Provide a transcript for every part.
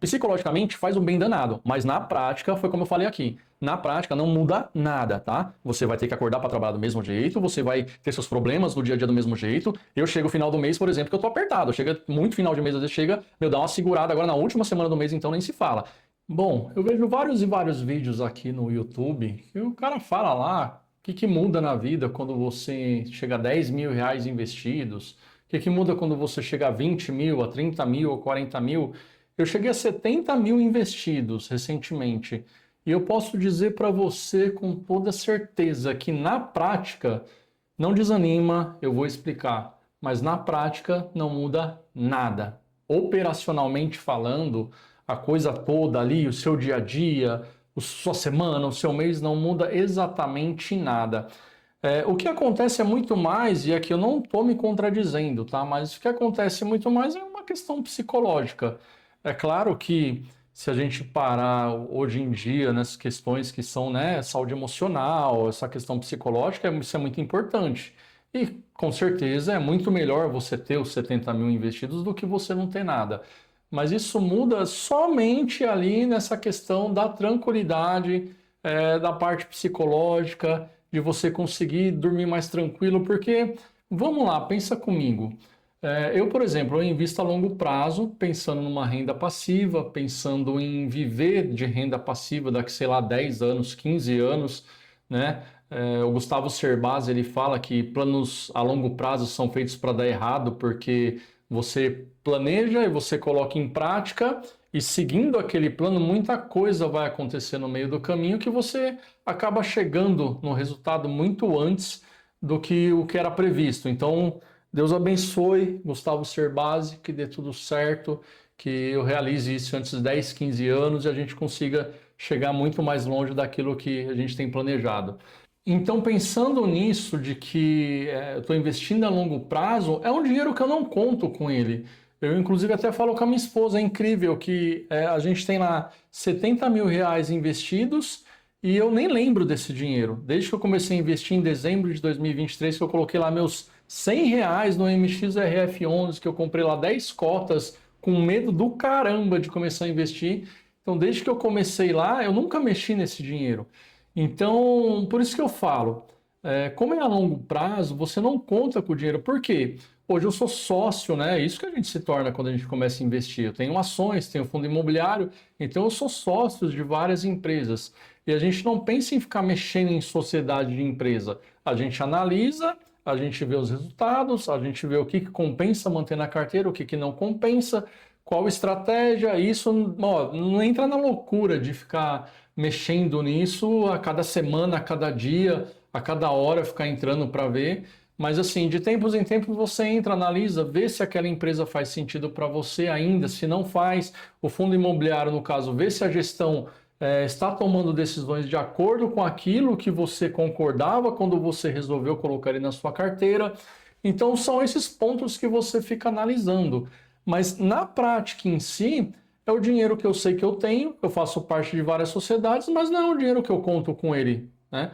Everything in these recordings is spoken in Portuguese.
Psicologicamente faz um bem danado, mas na prática, foi como eu falei aqui, na prática não muda nada, tá? Você vai ter que acordar para trabalhar do mesmo jeito, você vai ter seus problemas no dia a dia do mesmo jeito. Eu chego no final do mês, por exemplo, que eu tô apertado, chega muito final de mês, às vezes chega, meu, dá uma segurada agora na última semana do mês, então nem se fala. Bom, eu vejo vários e vários vídeos aqui no YouTube e o cara fala lá o que muda na vida quando você chega a 10 mil reais investidos, o que muda quando você chega a 20 mil, a 30 mil, a 40 mil. Eu cheguei a 70 mil investidos recentemente e eu posso dizer para você com toda certeza que na prática, não desanima, eu vou explicar, mas na prática não muda nada. Operacionalmente falando, a coisa toda ali, o seu dia a dia, a sua semana, o seu mês não muda exatamente nada. O que acontece é muito mais, e aqui eu não estou me contradizendo, tá? Mas o que acontece muito mais é uma questão psicológica. É claro que se a gente parar hoje em dia nessas questões que são, né, saúde emocional, essa questão psicológica, isso é muito importante. E com certeza é muito melhor você ter os 70 mil investidos do que você não ter nada. Mas isso muda somente ali nessa questão da tranquilidade, da parte psicológica, de você conseguir dormir mais tranquilo, porque, vamos lá, pensa comigo. Eu, por exemplo, eu invisto a longo prazo, pensando numa renda passiva, pensando em viver de renda passiva daqui, sei lá, 10 anos, 15 anos, né? O Gustavo Cerbasi, ele fala que planos a longo prazo são feitos para dar errado, porque você planeja e você coloca em prática, e seguindo aquele plano, muita coisa vai acontecer no meio do caminho que você acaba chegando no resultado muito antes do que o que era previsto. Então, Deus abençoe Gustavo Cerbasi, que dê tudo certo, que eu realize isso antes de 10, 15 anos e a gente consiga chegar muito mais longe daquilo que a gente tem planejado. Então, pensando nisso, de que eu estou investindo a longo prazo, é um dinheiro que eu não conto com ele. Eu, inclusive, até falo com a minha esposa, é incrível que a gente tem lá 70 mil reais investidos e eu nem lembro desse dinheiro. Desde que eu comecei a investir em dezembro de 2023, que eu coloquei lá meus 100 reais no MXRF11, que eu comprei lá 10 cotas, com medo do caramba de começar a investir. Então, desde que eu comecei lá, eu nunca mexi nesse dinheiro. Então, por isso que eu falo, como é a longo prazo, você não conta com o dinheiro. Por quê? Hoje eu sou sócio, né? É isso que a gente se torna quando a gente começa a investir. Eu tenho ações, tenho fundo imobiliário, então eu sou sócio de várias empresas. E a gente não pensa em ficar mexendo em sociedade de empresa. A gente analisa, a gente vê os resultados, a gente vê o que compensa manter na carteira, o que não compensa, qual estratégia. Isso, ó, não entra na loucura de ficar mexendo nisso a cada semana, a cada dia, a cada hora, ficar entrando para ver. Mas assim, de tempos em tempos você entra, analisa, vê se aquela empresa faz sentido para você ainda, se não faz, o fundo imobiliário, no caso, vê se a gestão está tomando decisões de acordo com aquilo que você concordava quando você resolveu colocar ele na sua carteira. Então são esses pontos que você fica analisando. Mas na prática em si, é o dinheiro que eu sei que eu tenho, eu faço parte de várias sociedades, mas não é o dinheiro que eu conto com ele, né?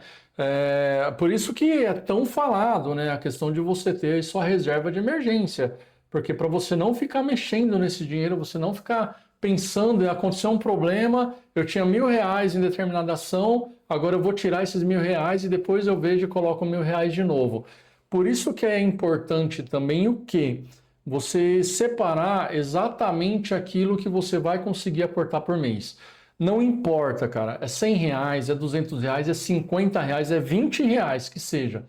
Por isso que é tão falado, né, a questão de você ter sua reserva de emergência, porque para você não ficar mexendo nesse dinheiro, você não ficar pensando em acontecer um problema, eu tinha 1.000 reais em determinada ação, agora eu vou tirar esses 1.000 reais e depois eu vejo e coloco 1.000 reais de novo. Por isso que é importante também o quê? Você separar exatamente aquilo que você vai conseguir aportar por mês. Não importa, cara, é 100 reais, é 200 reais, é 50 reais, é 20 reais que seja.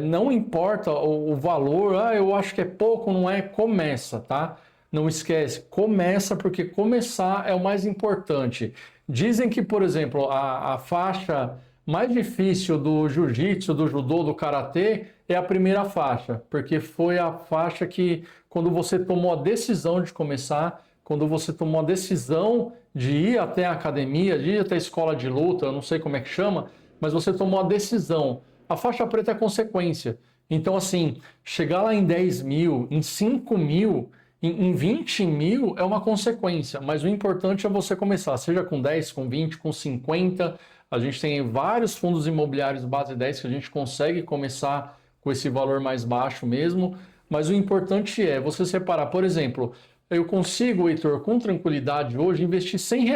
Não importa o valor, eu acho que é pouco, não é, começa, tá? Não esquece, começa, porque começar é o mais importante. Dizem que, por exemplo, a faixa mais difícil do jiu-jitsu, do judô, do karatê é a primeira faixa, porque foi a faixa que, quando você tomou a decisão de começar, quando você tomou a decisão de ir até a academia, de ir até a escola de luta, eu não sei como é que chama, mas você tomou a decisão. A faixa preta é consequência. Então, assim, chegar lá em 10 mil, em 5 mil, em 20 mil é uma consequência, mas o importante é você começar, seja com 10, com 20, com 50. A gente tem vários fundos imobiliários base 10 que a gente consegue começar com esse valor mais baixo mesmo, mas o importante é você separar, por exemplo, eu consigo, Heitor, com tranquilidade hoje investir R$ 100.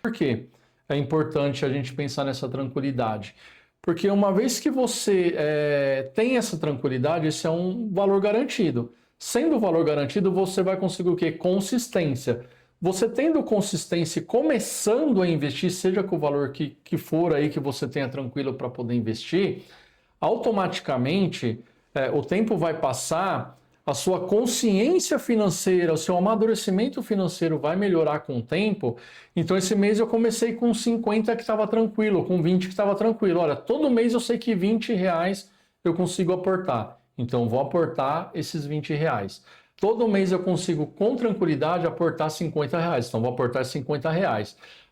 Por quê? É importante a gente pensar nessa tranquilidade. Porque uma vez que você tem essa tranquilidade, esse é um valor garantido. Sendo o valor garantido, você vai conseguir o quê? Consistência. Você tendo consistência e começando a investir, seja com o valor que for aí que você tenha tranquilo para poder investir, automaticamente o tempo vai passar, a sua consciência financeira, o seu amadurecimento financeiro vai melhorar com o tempo. Então esse mês eu comecei com 50 que estava tranquilo, com 20 que estava tranquilo. Olha, todo mês eu sei que R$ 20 eu consigo aportar. Então vou aportar esses R$ 20. Todo mês eu consigo com tranquilidade aportar R$ 50. Então vou aportar R$ 50.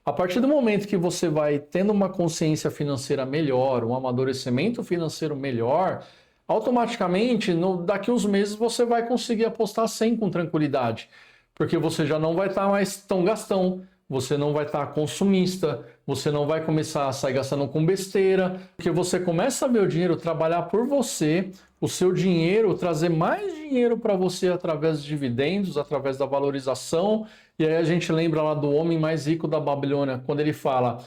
A partir do momento que você vai tendo uma consciência financeira melhor, um amadurecimento financeiro melhor, automaticamente, daqui uns meses, você vai conseguir apostar 100 com tranquilidade, porque você já não vai estar mais tão gastão, você não vai estar consumista, você não vai começar a sair gastando com besteira, porque você começa a ver o dinheiro trabalhar por você, o seu dinheiro trazer mais dinheiro para você através de dividendos, através da valorização. E aí a gente lembra lá do homem mais rico da Babilônia, quando ele fala,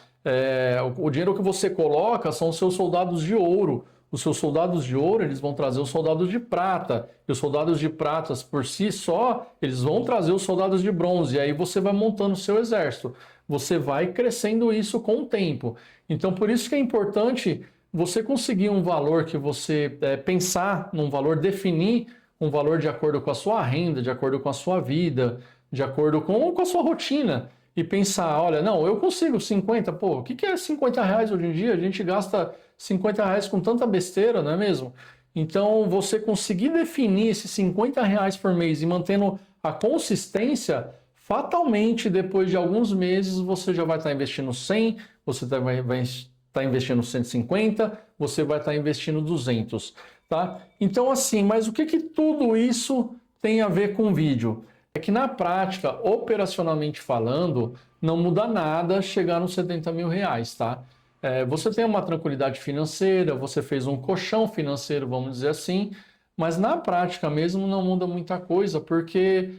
o dinheiro que você coloca são os seus soldados de ouro. Os seus soldados de ouro, eles vão trazer os soldados de prata. E os soldados de prata, por si só, eles vão trazer os soldados de bronze. E aí você vai montando o seu exército. Você vai crescendo isso com o tempo. Então, por isso que é importante você conseguir um valor que você pensar num valor, definir um valor de acordo com a sua renda, de acordo com a sua vida, de acordo com a sua rotina. E pensar, olha, não, eu consigo 50, pô, o que é R$ 50 hoje em dia? A gente gasta R$ 50 com tanta besteira, não é mesmo? Então, você conseguir definir esses R$ 50 por mês e mantendo a consistência, fatalmente, depois de alguns meses, você já vai estar investindo 100, você vai estar investindo 150, você vai estar investindo 200, tá? Então, assim, mas o que tudo isso tem a ver com vídeo? É que na prática, operacionalmente falando, não muda nada chegar nos R$ 70.000, tá? Você tem uma tranquilidade financeira, você fez um colchão financeiro, vamos dizer assim, mas na prática mesmo não muda muita coisa, porque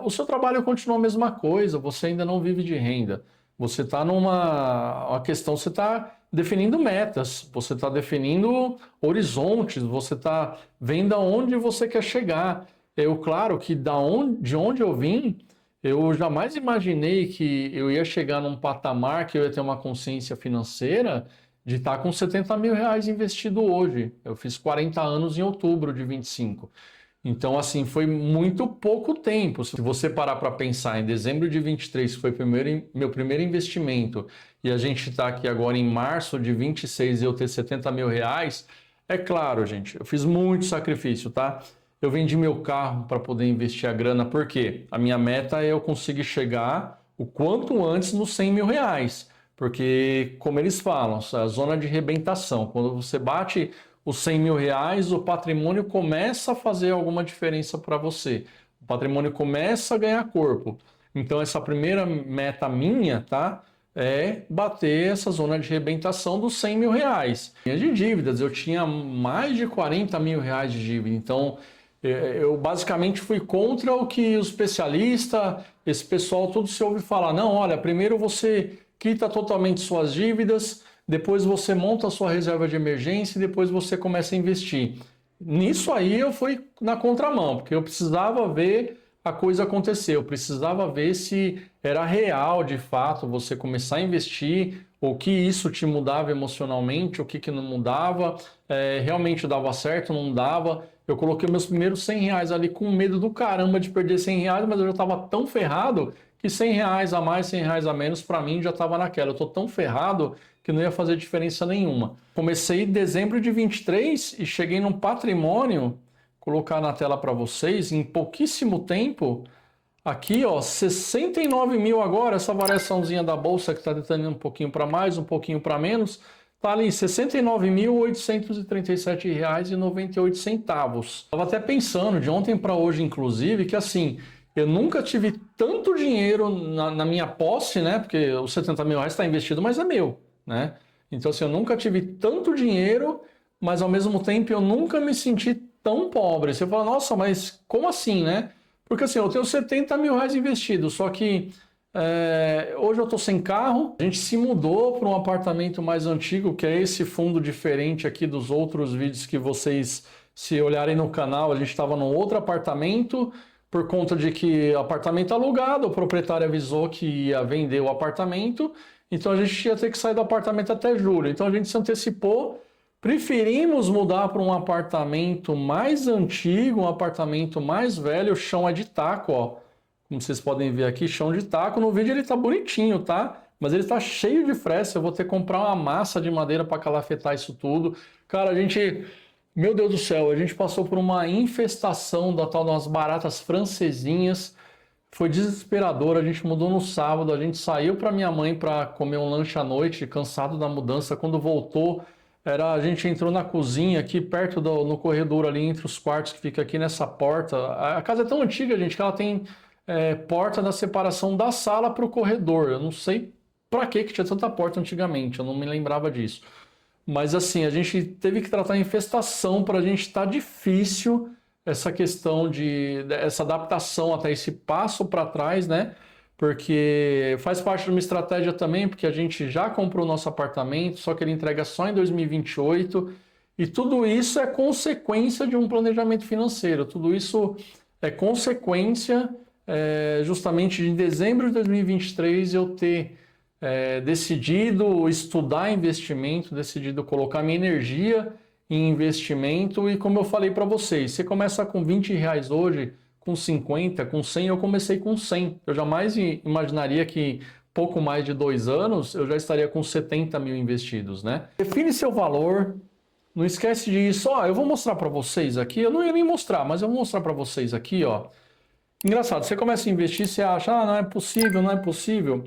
o seu trabalho continua a mesma coisa, você ainda não vive de renda. Você está uma questão, você está definindo metas, você está definindo horizontes, você está vendo aonde você quer chegar. Claro que de onde eu vim, eu jamais imaginei que eu ia chegar num patamar que eu ia ter uma consciência financeira de estar com R$ 70.000 investido hoje. Eu fiz 40 anos em outubro de 25. Então, assim, foi muito pouco tempo. Se você parar para pensar em dezembro de 23, que foi meu primeiro investimento, e a gente está aqui agora em março de 26 e eu ter R$ 70.000, é claro, gente, eu fiz muito sacrifício, tá? Eu vendi meu carro para poder investir a grana, porque a minha meta é eu conseguir chegar o quanto antes nos R$ 100.000. Porque, como eles falam, a zona de arrebentação, quando você bate os R$ 100.000, o patrimônio começa a fazer alguma diferença para você. O patrimônio começa a ganhar corpo. Então, essa primeira meta minha, tá? É bater essa zona de arrebentação dos R$ 100.000. De dívidas, eu tinha mais de R$ 40.000 de dívida. Então, eu basicamente fui contra o que os especialistas, esse pessoal, tudo se ouve falar. Não, olha, primeiro você quita totalmente suas dívidas, depois você monta a sua reserva de emergência e depois você começa a investir. Nisso aí eu fui na contramão, porque eu precisava ver a coisa acontecer, eu precisava ver se era real de fato você começar a investir, o que isso te mudava emocionalmente, o que não mudava, realmente dava certo, não dava. Eu coloquei meus primeiros R$ 100 ali com medo do caramba de perder R$ 100, mas eu já estava tão ferrado que R$ 100 a mais, R$ 100 a menos, para mim já estava naquela. Eu estou tão ferrado que não ia fazer diferença nenhuma. Comecei em dezembro de 23 e cheguei num patrimônio, colocar na tela para vocês, em pouquíssimo tempo, aqui ó, 69 mil agora, essa variaçãozinha da bolsa que está determinando um pouquinho para mais, um pouquinho para menos, está ali R$ 69.837,98. Estava até pensando, de ontem para hoje inclusive, que assim, eu nunca tive tanto dinheiro na minha posse, né? Porque os R$ 70.000 está investido, mas é meu, né? Então assim, eu nunca tive tanto dinheiro, mas ao mesmo tempo eu nunca me senti tão pobre. Você fala, nossa, mas como assim, né? Porque assim, eu tenho 70 mil reais investidos, só que hoje eu estou sem carro, a gente se mudou para um apartamento mais antigo, que é esse fundo diferente aqui dos outros vídeos que vocês, se olharem no canal, a gente estava num outro apartamento, por conta de que apartamento alugado, o proprietário avisou que ia vender o apartamento, então a gente ia ter que sair do apartamento até julho. Então a gente se antecipou, preferimos mudar para um apartamento mais antigo, um apartamento mais velho, o chão é de taco, ó. Como vocês podem ver aqui, chão de taco. No vídeo ele tá bonitinho, tá? Mas ele tá cheio de fresta. Eu vou ter que comprar uma massa de madeira para calafetar isso tudo. Cara, a gente... Meu Deus do céu, a gente passou por uma infestação da tal das baratas francesinhas. Foi desesperador. A gente mudou no sábado. A gente saiu para minha mãe para comer um lanche à noite, cansado da mudança. Quando voltou, a gente entrou na cozinha aqui perto no corredor ali entre os quartos que fica aqui nessa porta. A casa é tão antiga, gente, que ela tem porta da separação da sala para o corredor. Eu não sei para que tinha tanta porta antigamente, eu não me lembrava disso. Mas assim, a gente teve que tratar a infestação, para a gente estar difícil essa questão essa adaptação até esse passo para trás, né? Porque faz parte de uma estratégia também, porque a gente já comprou o nosso apartamento, só que ele entrega só em 2028, e tudo isso é consequência de um planejamento financeiro, tudo isso é consequência justamente de dezembro de 2023 eu ter decidido estudar investimento, decidido colocar minha energia em investimento, e como eu falei para vocês, você começa com 20 reais hoje, com 50, com 100, eu comecei com 100. Eu jamais imaginaria que pouco mais de 2 anos eu já estaria com 70 mil investidos, né? Define seu valor, não esquece disso. Ó, eu vou mostrar para vocês aqui, eu não ia nem mostrar, mas eu vou mostrar para vocês aqui, ó. Engraçado, você começa a investir, você acha, não é possível, não é possível.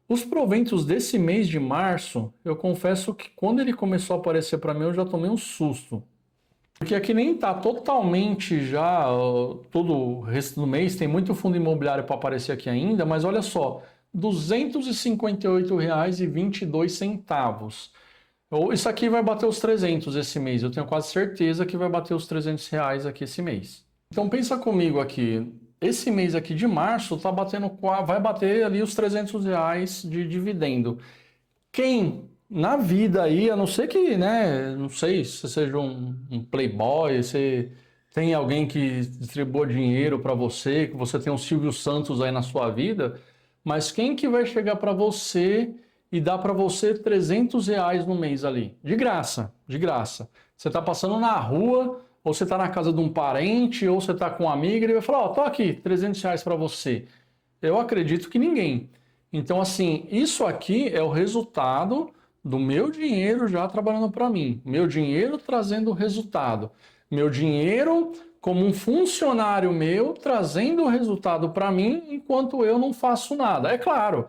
Os proventos desse mês de março, eu confesso que quando ele começou a aparecer para mim, eu já tomei um susto. Porque aqui nem está totalmente já, todo o resto do mês, tem muito fundo imobiliário para aparecer aqui ainda, mas olha só, R$ 258,22. Isso aqui vai bater os 300 esse mês, eu tenho quase certeza que vai bater os R$ 300 aqui esse mês. Então pensa comigo aqui, esse mês aqui de março vai bater ali os R$ 300 de dividendo. Quem na vida aí, a não ser que, né, não sei se você seja um playboy, você tem alguém que distribua dinheiro para você, que você tem um Silvio Santos aí na sua vida, mas quem que vai chegar para você e dar para você R$ 300 no mês ali? De graça, de graça. Você está passando na rua, ou você está na casa de um parente, ou você está com um amigo, e ele vai falar, ó, tô aqui, R$ 300 para você. Eu acredito que ninguém. Então, assim, isso aqui é o resultado do meu dinheiro já trabalhando para mim, meu dinheiro trazendo resultado, meu dinheiro como um funcionário meu trazendo resultado para mim enquanto eu não faço nada. É claro,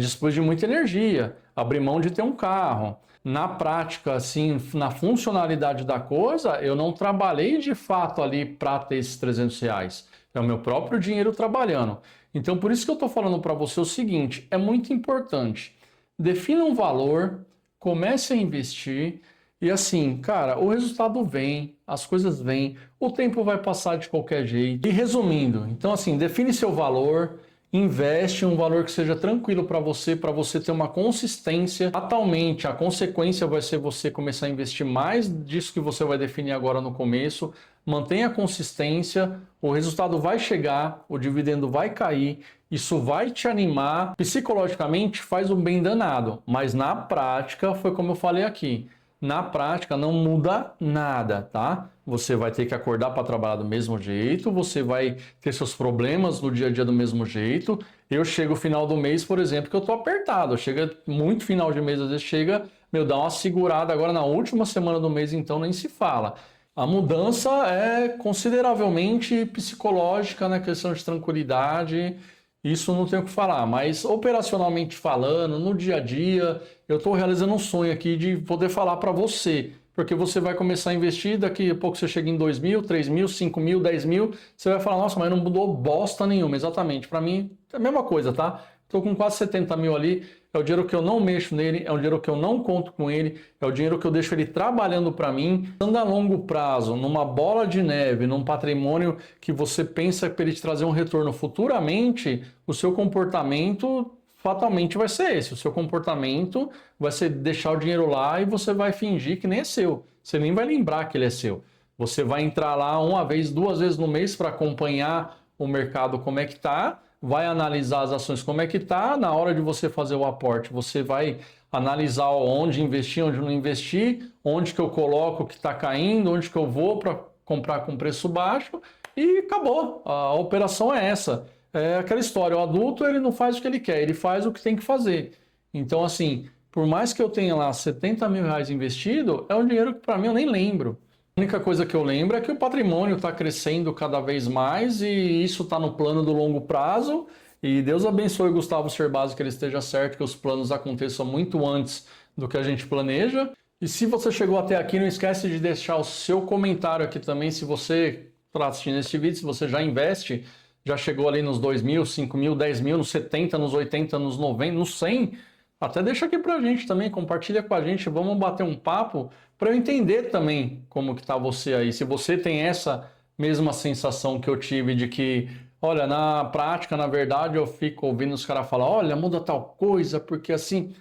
dispôs de muita energia, abrir mão de ter um carro. Na prática, assim, na funcionalidade da coisa, eu não trabalhei de fato ali para ter esses R$ 300. É o meu próprio dinheiro trabalhando. Então, por isso que eu estou falando para você o seguinte, é muito importante. Defina um valor, comece a investir e assim, cara, o resultado vem, as coisas vêm, o tempo vai passar de qualquer jeito. E resumindo, então assim, define seu valor, investe um valor que seja tranquilo para você ter uma consistência. Fatalmente, a consequência vai ser você começar a investir mais disso que você vai definir agora no começo. Mantenha a consistência, o resultado vai chegar, o dividendo vai cair, isso vai te animar. Psicologicamente faz um bem danado, mas na prática, foi como eu falei aqui, na prática não muda nada, tá? Você vai ter que acordar para trabalhar do mesmo jeito, você vai ter seus problemas no dia a dia do mesmo jeito. Eu chego no final do mês, por exemplo, que eu tô apertado, chega muito final de mês, às vezes chega, dá uma segurada agora na última semana do mês, então nem se fala. A mudança é consideravelmente psicológica, na questão de tranquilidade, isso não tenho o que falar, mas operacionalmente falando, no dia a dia, eu estou realizando um sonho aqui de poder falar para você, porque você vai começar a investir, daqui a pouco você chega em 2 mil, 3 mil, 5 mil, 10 mil, você vai falar, nossa, mas não mudou bosta nenhuma, exatamente, para mim é a mesma coisa, tá? estou com quase 70 mil ali, é o dinheiro que eu não mexo nele, é o dinheiro que eu não conto com ele, é o dinheiro que eu deixo ele trabalhando para mim. Andando a longo prazo, numa bola de neve, num patrimônio que você pensa para ele te trazer um retorno futuramente, o seu comportamento fatalmente vai ser esse. O seu comportamento vai ser deixar o dinheiro lá e você vai fingir que nem é seu. Você nem vai lembrar que ele é seu. Você vai entrar lá uma vez, duas vezes no mês para acompanhar o mercado como é que está, vai analisar as ações como é que está. Na hora de você fazer o aporte, você vai analisar onde investir, onde não investir, onde que eu coloco o que está caindo, onde que eu vou para comprar com preço baixo e acabou. A operação é essa. É aquela história, o adulto ele não faz o que ele quer, ele faz o que tem que fazer. Então assim, por mais que eu tenha lá 70 mil reais investido, é um dinheiro que para mim eu nem lembro. A única coisa que eu lembro é que o patrimônio está crescendo cada vez mais e isso está no plano do longo prazo. E Deus abençoe o Gustavo Cerbasi, que ele esteja certo, que os planos aconteçam muito antes do que a gente planeja. E se você chegou até aqui, não esquece de deixar o seu comentário aqui também. Se você está assistindo esse vídeo, se você já investe, já chegou ali nos 2 mil, 5 mil, 10 mil, nos 70, nos 80, nos 90, nos 100, até deixa aqui pra gente também, compartilha com a gente, vamos bater um papo para eu entender também como que tá você aí. Se você tem essa mesma sensação que eu tive de que, olha, na prática, na verdade, eu fico ouvindo os caras falar, olha, muda tal coisa, porque assim,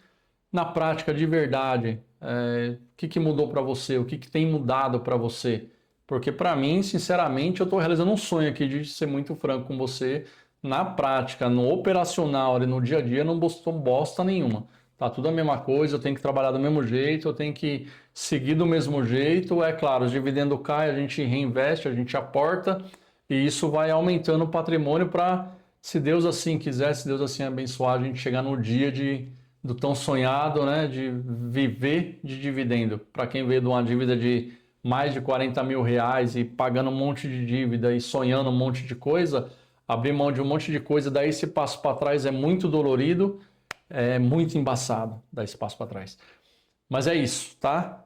na prática, de verdade, o que mudou para você? O que tem mudado para você? Porque para mim, sinceramente, eu estou realizando um sonho aqui de ser muito franco com você. Na prática, no operacional, ali no dia a dia, não botou bosta nenhuma. Tá tudo a mesma coisa, eu tenho que trabalhar do mesmo jeito, eu tenho que seguir do mesmo jeito. É claro, os dividendos caem, a gente reinveste, a gente aporta e isso vai aumentando o patrimônio para, se Deus assim quiser, se Deus assim abençoar, a gente chegar no dia do tão sonhado, né, de viver de dividendo. Para quem veio de uma dívida de mais de 40 mil reais e pagando um monte de dívida e sonhando um monte de coisa, abrir mão de um monte de coisa, dar esse passo para trás é muito dolorido, é muito embaçado dar esse passo para trás. Mas é isso, tá?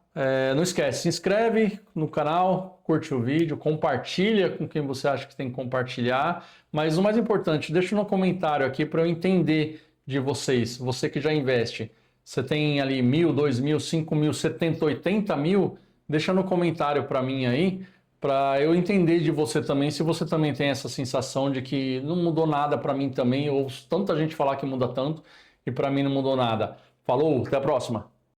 Não esquece, se inscreve no canal, curte o vídeo, compartilha com quem você acha que tem que compartilhar. Mas o mais importante, deixa no comentário aqui para eu entender de vocês, você que já investe. Você tem ali 1.000, 2.000, 5.000, 70, 80 mil? Deixa no comentário para mim aí, para eu entender de você também, se você também tem essa sensação de que não mudou nada para mim também, ou tanta gente falar que muda tanto e para mim não mudou nada. Falou, até a próxima!